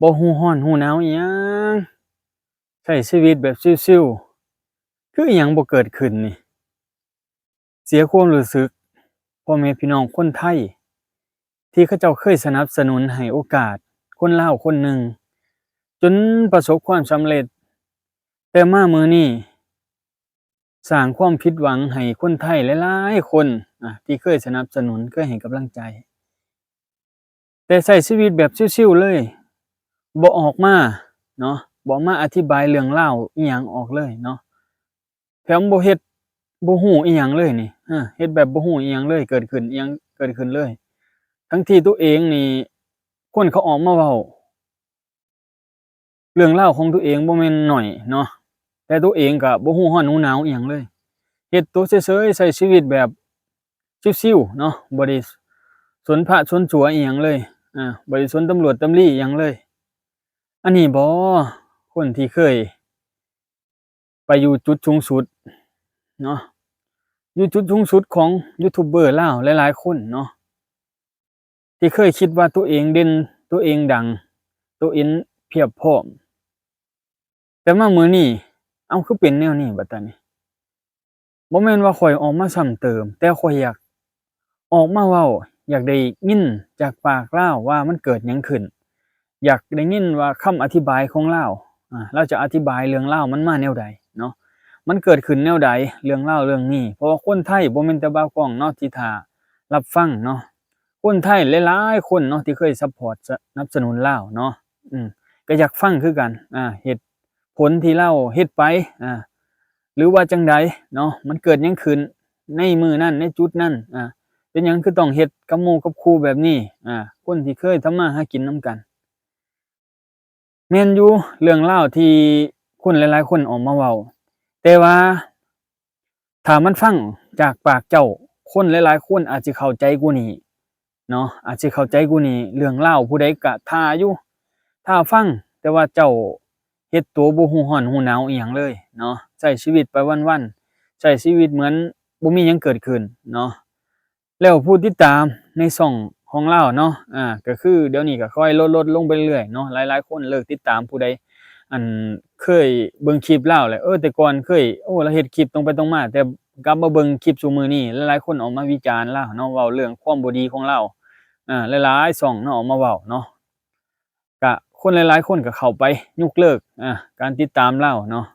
บ่รู้ร้อนรู้หนาวอิหยังใช้ชีวิตแบบชิลๆคืออิหยังบ่เกิดขึ้นนี่เสียความรู้สึกพ่อแม่พี่น้องคนไทยที่เขาเจ้าเคยสนับสนุนให้โอกาสคนลาวคนหนึ่งจนประสบความสำเร็จแต่มามื้อนี้สร้างความผิดหวังให้คนไทยหลายๆคนที่เคยสนับสนุนเคยให้กำลังใจแต่ใช้ชีวิตแบบชิลๆเลยบ่ออกมาเนาะบ่มาอธิบายเรื่องราวอิหยังออกเลยเนาะ แถมบ่เฮ็ดบ่รู้อิหยังเลยนี่เฮ็ดแบบบ่รู้อิหยังเลยเกิดขึ้นอิหยังเกิดขึ้นเลยทั้งที่ตัวเองนี่คนเขาออกมาเว้าเรื่องราวของตัวเองบ่แม่นน้อยเนาะแต่ตัวเองก็บ่รู้ร้อนรู้หนาวอิหยังเลยเฮ็ดตัวเฉยๆใช้ชีวิตแบบชิลๆเนาะบ่ได้สนพระสนตั๋วอิหยังเลยบ่ได้สนตำรวจตำรี่อิหยังเลยอันนี้บ่คนที่เคยไปอยู่จุดสูงสุดเนาะ อยู่จุดสูงสุดของยูทูบเบอร์ลาวหลายๆคนเนาะที่เคยคิดว่าตัวเองเด่นตัวเองดังตัวเองเพียบพร้อมแต่มามื้อนี้เอ้าคือเป็นแนวนี้บัดตานี้บ่แม่นว่าข้อยออกมาซ้ำเติมแต่ข้อยอยากออกมาเว้าอยากได้ยินจากปากเลาว่ามันเกิดหยังขึ้นอยากได้ยินว่าคำอธิบายของเลาเลาจะอธิบายเรื่องราวมันมาแนวใดเนาะ มันเกิดขึ้นแนวใดเรื่องราวเรื่องนี้เพราะว่าคนไทยบ่แม่นแต่บ่าวกล้องเนาะที่ท่ารับฟังเนาะคนไทยหลายๆคนเนาะที่เคยซัปพอร์ตสนับสนุนลาวเนาะอืมก็อยากฟังคือกันเหตุผลที่เลาเฮ็ดไปหรือว่าจั่งใดเนาะมันเกิดหยังขึ้นในมื้อนั้นในจุดนั้นเป็นหยังคือต้องเฮ็ดกับหมู่กับครูแบบนี้คนที่เคยทำมาหากินนำกันแม่นอยู่เรื่องราวที่คนหลายๆคนออกมาเว้า แต่ว่าถ้ามันฟังจากปากเจ้าคนหลายๆคนอาจสิเข้าใจกว่านี้เนาะอาจสิเข้าใจกว่านี้เรื่องราวผู้ใดก็ท่าอยู่ท่าฟังแต่ว่าเจ้าเฮ็ดตัวบ่รู้ร้อนรู้หนาวอิหยังเลยเนาะใช้ชีวิตไปวันๆใช้ชีวิตเหมือนบ่มีหยังเกิดขึ้นเนาะแล้วผู้ติดตามในช่องของเราเนาะก็คือเดี๋ยวนี้ก็ค่อยลดๆลงไปเรื่อยๆเนาะหลายๆคนเลิกติดตามผู้ใด อันเคยเบิ่งคลิปเลาแหละแต่ก่อนเคยเราเฮ็ดคลิปตรงไปตรงมาแต่กลับมาเบิ่งคลิปซุมื้อนี้หลายๆคนออกมาวิจารณ์เลาเนาะเว้าเรื่องความบ่ดีของเลาหลายๆช่องเนาะออกมาเว้าเนาะก็คนหลายๆคนก็เข้าไปยกเลิกการติดตามเลาเนาะ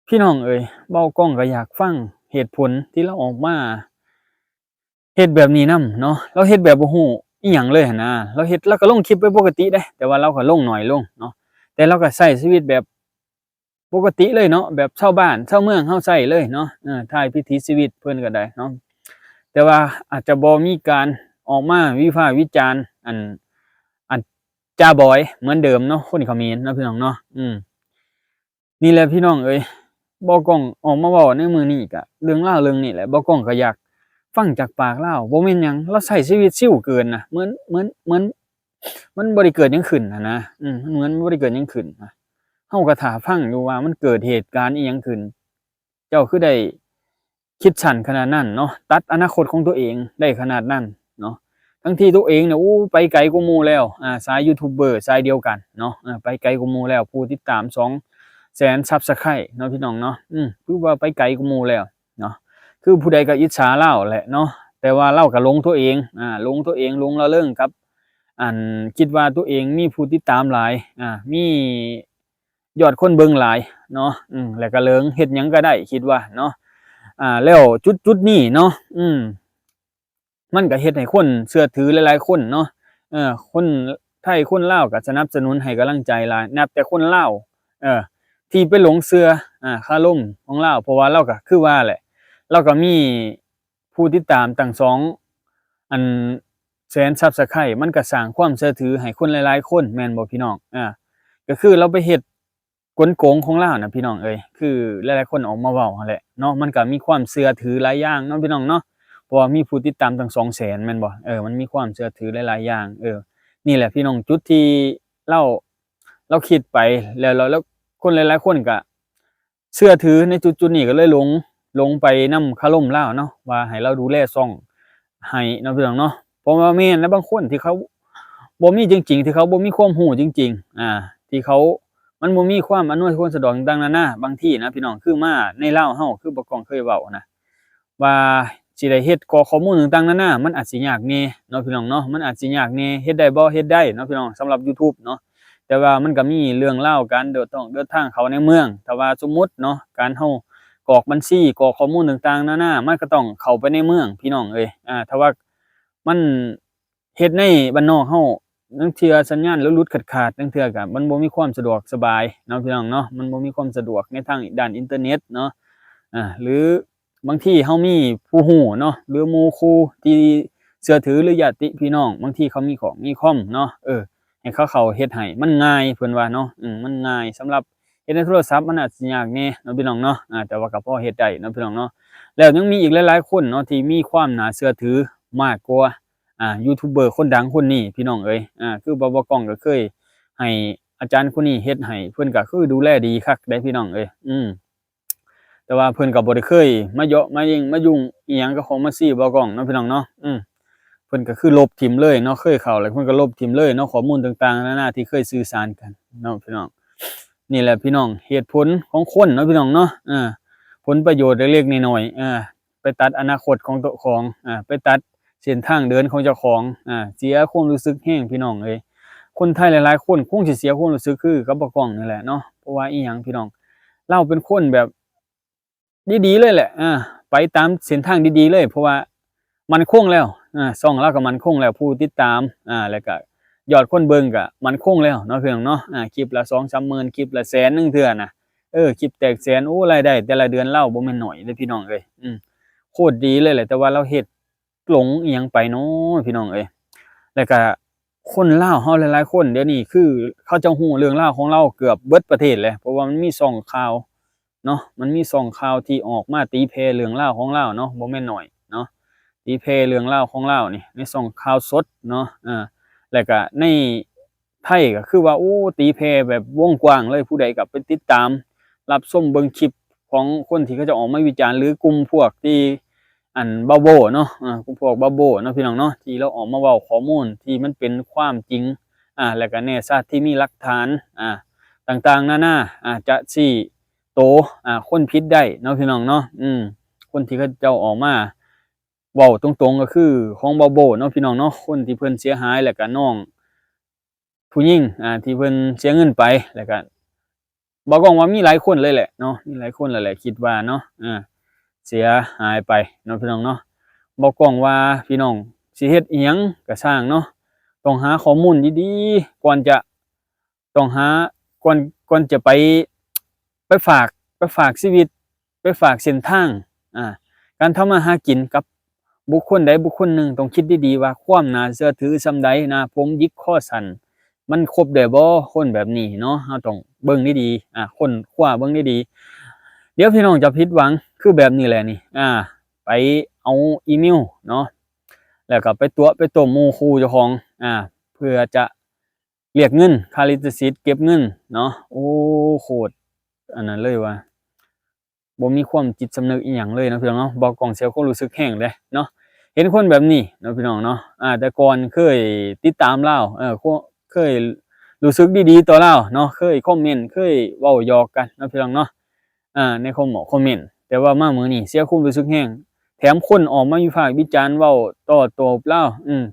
พี่น้องเอ๋ยเว้ากล้องก็อยากฟังเหตุผลที่เลาออกมาเฮ็ดแบบนี้นำเนาะเลาเฮ็ดแบบบ่รู้อิหยังเลยหั้นนะเลาก็ลงคลิปไปปกติเดะแต่ว่าเลาก็ลงน้อยลงเนาะ แต่เราก็ใช้ชีวิตแบบปกติเลยเนาะแบบชาวบ้านชาวเมืองเฮาใช้เลยเนาะถ่ายวิถีชีวิตเพิ่นก็ได้เนาะแต่ว่าอาจจะบ่มีการออกมาวิพากษ์วิจารณ์อันจ้าบอยเหมือนเดิมเนาะคนเขมรเนาะพี่น้องเนาะนี่แหละพี่น้องเอ้ยบ่กล้องออกมาเว้าในมื้อนี้ก็เรื่องราวเรื่องนี้แหละบ่กล้องก็อยากฟังจากปากเลาบ่แม่นหยังเลาใช้ชีวิตชิลเกินน่ะเหมือนมันบ่ได้เกิดหยังขึ้นอะนะมันเหมือนบ่ได้เกิดหยังขึ้นเฮาก็ท่าฟังอยู่ว่ามันเกิดเหตุการณ์อิหยังขึ้นเจ้าคือได้คิดสั้นขนาดนั้นเนาะตัดอนาคตของตัวเองได้ขนาดนั้นเนาะทั้งที่ตัวเองเนี่ยไปไกลกว่าหมู่แล้วสายยูทูบเบอร์สายเดียวกันเนาะไปไกลกว่าหมู่แล้วผู้ติดตาม200,000ซับสไครบ์เนาะพี่น้องเนาะคือว่าไปไกลกว่าหมู่แล้วเนาะคือผู้ใดก็อิจฉาเลาแหละเนาะแต่ว่าเลาก็หลงตัวเองหลงตัวเองหลงระเริงกับคิดว่าตัวเองมีผู้ติดตามหลายมียอดคนเบิ่งหลายเนาะแล้วก็เลิงเฮ็ดหยังก็ได้คิดว่าเนาะแล้วจุดนี้เนาะมันก็เฮ็ดให้คนเชื่อถือหลายๆคนเนาะคนไทยคนลาวก็สนับสนุนให้กำลังใจหลายนับแต่คนลาวที่ไปหลงเชื่อคารมของลาวเพราะว่าเราก็คือว่าแหละเราก็มีผู้ติดตามตั้งอันแสนซับสไครบ์มันก็สร้างความเชื่อถือให้คนหลายๆคนแม่นบ่พี่น้องก็คือเราไปเฮ็ดกลโกงของลาวน่ะพี่น้องเอ้ยคือหลายๆคนออกมาเว้าหั้นแหละเนาะมันก็มีความเชื่อถือหลายอย่างเนาะพี่น้องเนาะเพราะว่ามีผู้ติดตามตั้ง200,000แม่นบ่มันมีความเชื่อถือหลายๆอย่างนี่แหละพี่น้องจุดที่เราเราคิดไปแล้วคนหลายๆคนก็เชื่อถือในจุดๆนี้ก็เลยหลงไปนำคารมลาวเนาะว่าให้เราดูแลช่องให้เนาะพี่น้องเนาะเพราะว่าแม่นแล้วบางคนที่เขา บ่มีจริงๆที่เขาบ่มีความรู้จริงๆที่เขามันบ่มีความอำนวยความสะดวกต่างๆนานาบางทีนะพี่น้องคือมาในลาวเฮาคือบ่กล้องเคยเว้านะว่าสิได้เฮ็ดกรอกข้อมูลต่างๆนานามันอาจสิยากแหน่เนาะพี่น้องเนาะมันอาจสิยากแหน่เฮ็ดได้บ่เฮ็ดได้เนาะพี่น้องสำหรับ YouTube เนาะแต่ว่ามันก็มีเรื่องราวการเดินทางเข้าในเมืองถ้าว่าสมมุติเนาะการเฮากรอกบัญชีกรอกข้อมูลต่างๆนานามันก็ต้องเข้าไปในเมืองพี่น้องเอ้ยถ้าว่ามันเฮ็ดในบ้านนอกเฮาลางเทื่อสัญญาณหลุดๆขาดๆลางเทื่อก็มันบ่มีความสะดวกสบายเนาะพี่น้องเนาะมันบ่มีความสะดวกในทางด้านอินเทอร์เน็ตเนาะหรือบางทีเฮามีผู้รู้เนาะหรือหมู่ครูที่เชื่อถือหรือญาติพี่น้องบางทีเขามีของมีคอมเนาะให้เขาเฮ็ดให้มันง่ายเพิ่นว่าเนาะมันง่ายสำหรับเฮ็ดในโทรศัพท์มันอาจสิยากแหน่เนาะพี่น้องเนาะแต่ว่าก็พอเฮ็ดได้เนาะพี่น้องเนาะแล้วยังมีอีกหลายๆคนเนาะที่มีความน่าเชื่อถือมากกว่ายูทูบเบอร์คนดังคนนี้พี่น้องเอ้ยคือบ่าวกล้องก็เคยให้อาจารย์คนนี้เฮ็ดให้เพิ่นก็คือดูแลดีคักได้พี่น้องเอ้ยแต่ว่าเพิ่นก็บ่ได้เคยมาเยาะมายิ่งมายุ่งอิหยังกับของมาซี่บ่าวกล้องเนาะพี่น้องเนาะเพิ่นก็คือลบทิ่มเลยเนาะเคยเข้าแล้วเพิ่นก็ลบทิ่มเลยเนาะข้อมูลต่างๆนานาที่เคยสื่อสารกันเนาะพี่น้องนี่แหละพี่น้องเหตุผลของคนเนาะพี่น้องเนาะผลประโยชน์เล็กๆน้อยๆไปตัดอนาคตของตัวของไปตัดเส้นทางเดินของเจ้าของเสียความรู้สึกแรงพี่น้องเอ้ยคนไทยหลายๆคนคงสิเสียความรู้สึกคือกับบ่าวกล้องนี่แหละเนาะเพราะว่าอิหยังพี่น้องเราเป็นคนแบบดีๆเลยแหละไปตามเส้นทางดีๆเลยเพราะว่ามั่นคงแล้วช่องเราก็มั่นคงแล้วผู้ติดตามแล้วก็ยอดคนเบิ่งก็มั่นคงแล้วเนาะพี่น้องเนาะคลิปละ 2-3 หมื่นคลิปละแสนนึงเทื่อน่ะคลิปแตกแสนโอ้รายได้แต่ละเดือนเราบ่แม่นน้อยเด้อพี่น้องเอ้ยโคตรดีเลยแหละแต่ว่าเราเฮ็ดหลงอิหยังไปเนาะพี่น้องเอ้ยแล้วก็คนลาวเฮาหลายๆคนเดี๋ยวนี้คือเขาจะฮู้เรื่องราวของเราเกือบเบิดประเทศแล้วเพราะว่ามันมีช่องข่าวเนาะมันมีช่องข่าวที่ออกมาตีแผ่เรื่องราวของเราเนาะบ่แม่นน้อยเนาะตีแผ่เรื่องราวของเรานี่ในช่องข่าวสดเนาะแล้วก็ในไทยก็คือว่าโอ้ตีแผ่แบบวงกว้างเลยผู้ใดก็ไปติดตามรับชมเบิ่งคลิปของคนที่เขาจะออกมาวิจารณ์หรือกลุ่มพวกที่บาโบเนาะกลุ่มพวกบาโบเนาะพี่น้องเนาะที่เราออกมาเว้าข้อมูลที่มันเป็นความจริงแล้วก็แน่ชัดที่มีหลักฐานต่างๆนานาจะชี้โตคนผิดได้เนาะพี่น้องเนาะคนที่เขาเจ้าออกมาเว้าตรงๆก็คือของบาโบเนาะพี่น้องเนาะคนที่เพิ่นเสียหายแล้วก็น้องผู้หญิงที่เพิ่นเสียเงินไปแล้วก็บ่กล้องว่ามีหลายคนเลยแหละเนาะมีหลายคนแล้วแหละคิดว่าเนาะเสียหายไปเนาะพี่น้องเนาะบ่กล้องว่าพี่น้องสิเฮ็ดอิหยังก็สร้างเนาะต้องหาข้อมูลดีๆก่อนจะต้องหาก่อนจะไปฝากชีวิตไปฝากเส้นทางการทำมาหากินกับบุคคลใดบุคคลหนึ่งต้องคิดดีๆว่าความน่าเชื่อถือส่ำใดนะผมหยิกข้อสั่นมันครบได้บ่คนแบบนี้เนาะเราต้องเบิ่งดีๆค้นคว้าเบิ่งดีๆเดี๋ยวพี่น้องจะผิดหวังคือแบบนี้แหละนี่ไปเอาอีเมลเนาะแล้วก็ไปตัวหมู่ครูเจ้าของเพื่อจะเรียกเงินค่าลิขสิทธิ์เก็บเงินเนาะโอ้โคตรอันนั้นเลยว่าบ่มีความจิตสำนึกอีหยังเลยนะพี่น้องเนาะบ่กล้องเสียความรู้สึกแรงเลยเนาะเห็นคนแบบนี้เนาะพี่น้องเนาะแต่ก่อนเคยติดตามเลาเคยรู้สึกดีๆต่อเลาเนาะเคยคอมเมนต์เคยเว้าหยอกกันเนาะพี่น้องเนาะในคอมเมนต์แต่ว่ามามื้อนี้เสียความรู้สึกแรงแถมคนออกมาวิพากษ์วิจารณ์เว้าต่อโต้เลา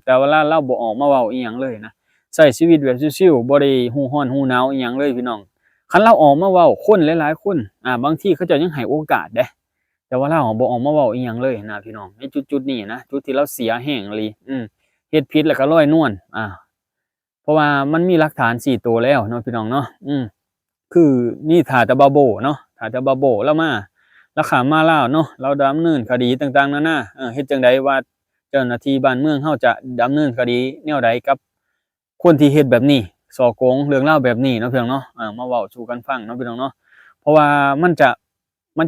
แต่ว่าเลาบ่ออกมาเว้าอีหยังเลยนะใช้ชีวิตแบบชิลๆบ่ได้ฮู้ร้อนฮู้หนาวอีหยังเลยพี่น้องคันเราออกมาเว้าคนหลายๆคนบางทีเขาเจ้ายังให้โอกาสเด้แต่ว่าเราบ่ออกมาเว้าอีหยังเลยนะพี่น้องในจุดๆนี้นะจุดที่เราเสียแรงอีหลีเฮ็ดผิดแล้วก็ลอยนวลเพราะว่ามันมีหลักฐาน4ตัวแล้วเนาะพี่น้องเนาะคือนี่ถ้าแต่บาโบเนาะถ้าแต่บาโบแล้วมาแล้วข้ามมาลาวเนาะเราดำเนินคดีต่างๆนานาเฮ็ดจังไดว่าเจ้าหน้าที่บ้านเมืองเฮาจะดำเนินคดีแนวใดกับคนที่เฮ็ดแบบนี้ฉ้อโกงเรื่องราวแบบนี้เนาะพี่น้องเนาะมาเว้าสู่กันฟังเนาะพี่น้องเนาะเพราะว่ามัน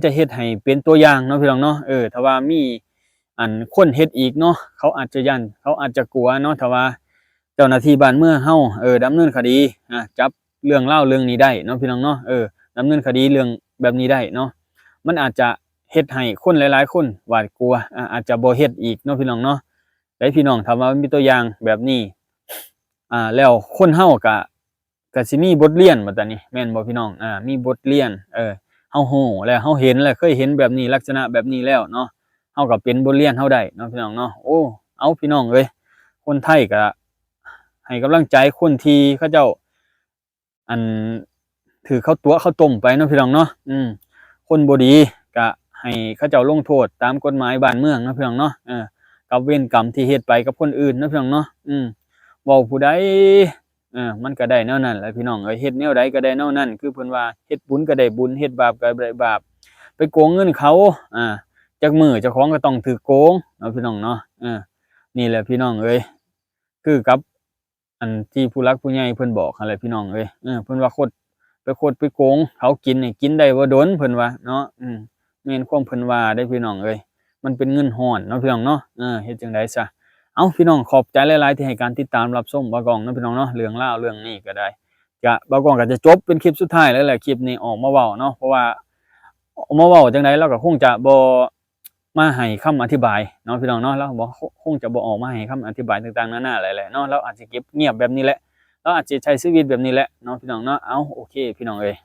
จะเฮ็ดให้เป็นตัวอย่างเนาะพี่น้องเนาะถ้าว่ามีคนเฮ็ดอีกเนาะเขาอาจจะยันเขาอาจจะกลัวเนาะถ้าว่าเจ้าหน้าที่บ้านเมืองเฮาดำเนินคดีจับเรื่องเล่าเรื่องนี้ได้เนาะพี่น้องเนาะดำเนินคดีเรื่องแบบนี้ได้เนาะมันอาจจะเฮ็ดให้คนหลายๆคนหวาดกลัวอาจจะบ่เฮ็ดอีกเนาะพี่น้องเนาะได้พี่น้องถ้าว่ามีตัวอย่างแบบนี้ แล้วคนเฮาก็สิมีบทเรียนบัดตานี้แม่นบ่พี่น้องมีบทเรียนเฮาฮู้แล้วเฮาเห็นแล้วเคยเห็นแบบนี้ลักษณะแบบนี้แล้วเนาะเฮาก็เป็นบทเรียนเฮาได้เนาะพี่น้องเนาะโอ้เอาพี่น้องเอ้ยคนไทยก็ให้กำลังใจคนที่เขาเจ้าอันถือเข้าตัวเข้าต้มไปเนาะพี่น้องเนาะคนบ่ดีก็ให้เขาเจ้าลงโทษตามกฎหมายบ้านเมืองเนาะพี่น้องเนาะกับเวรกรรมที่เฮ็ดไปกับคนอื่นเนาะพี่น้องเนาะเว้าผู้ใดมันก็ได้แนวนั้นแหละพี่น้องเอ้ยเฮ็ดแนวใดก็ได้แนวนั้นคือเพิ่นว่าเฮ็ดบุญก็ได้บุญเฮ็ดบาปก็ได้บาปไปโกงเงินเขาจักมื้อเจ้าของก็ต้องถูกโกงเนาะพี่น้องเนาะนี่แหละพี่น้องเอ้ยคือกับอันที่ผู้หลักผู้ใหญ่เพิ่นบอกนั่นแหละพี่น้องเอ้ยเพิ่นว่าคดไปโกงเขากินนี่กินได้บ่โดนเพิ่นว่าเนาะแม่นความเพิ่นว่าได้พี่น้องเอ้ยมันเป็นเงินร้อนเนาะพี่น้องเนาะเฮ็ดจังได๋ซะเอาพี่น้องขอบใจหลายๆที่ให้การติดตามรับชมบ่าวกล้องเนาะพี่น้องเนาะเรื่องราวเรื่องนี้ก็ได้ก็บ่าวกล้องก็จะจบเป็นคลิปสุดท้ายแล้วแหละคลิปนี้ออกมาเว้าเนาะเพราะว่าออกมาเว้าจังได๋เราก็คงจะบ่มาให้คำอธิบายเนาะพี่น้องเนาะเราบ่คงจะบ่ออกมาให้คำอธิบายต่างๆนานาหลายๆเนาะเราอาจจะเก็บเงียบแบบนี้แหละเราอาจจะใช้ชีวิตแบบนี้แหละเนาะพี่น้องเนาะเอาโอเคพี่น้องเอ้ย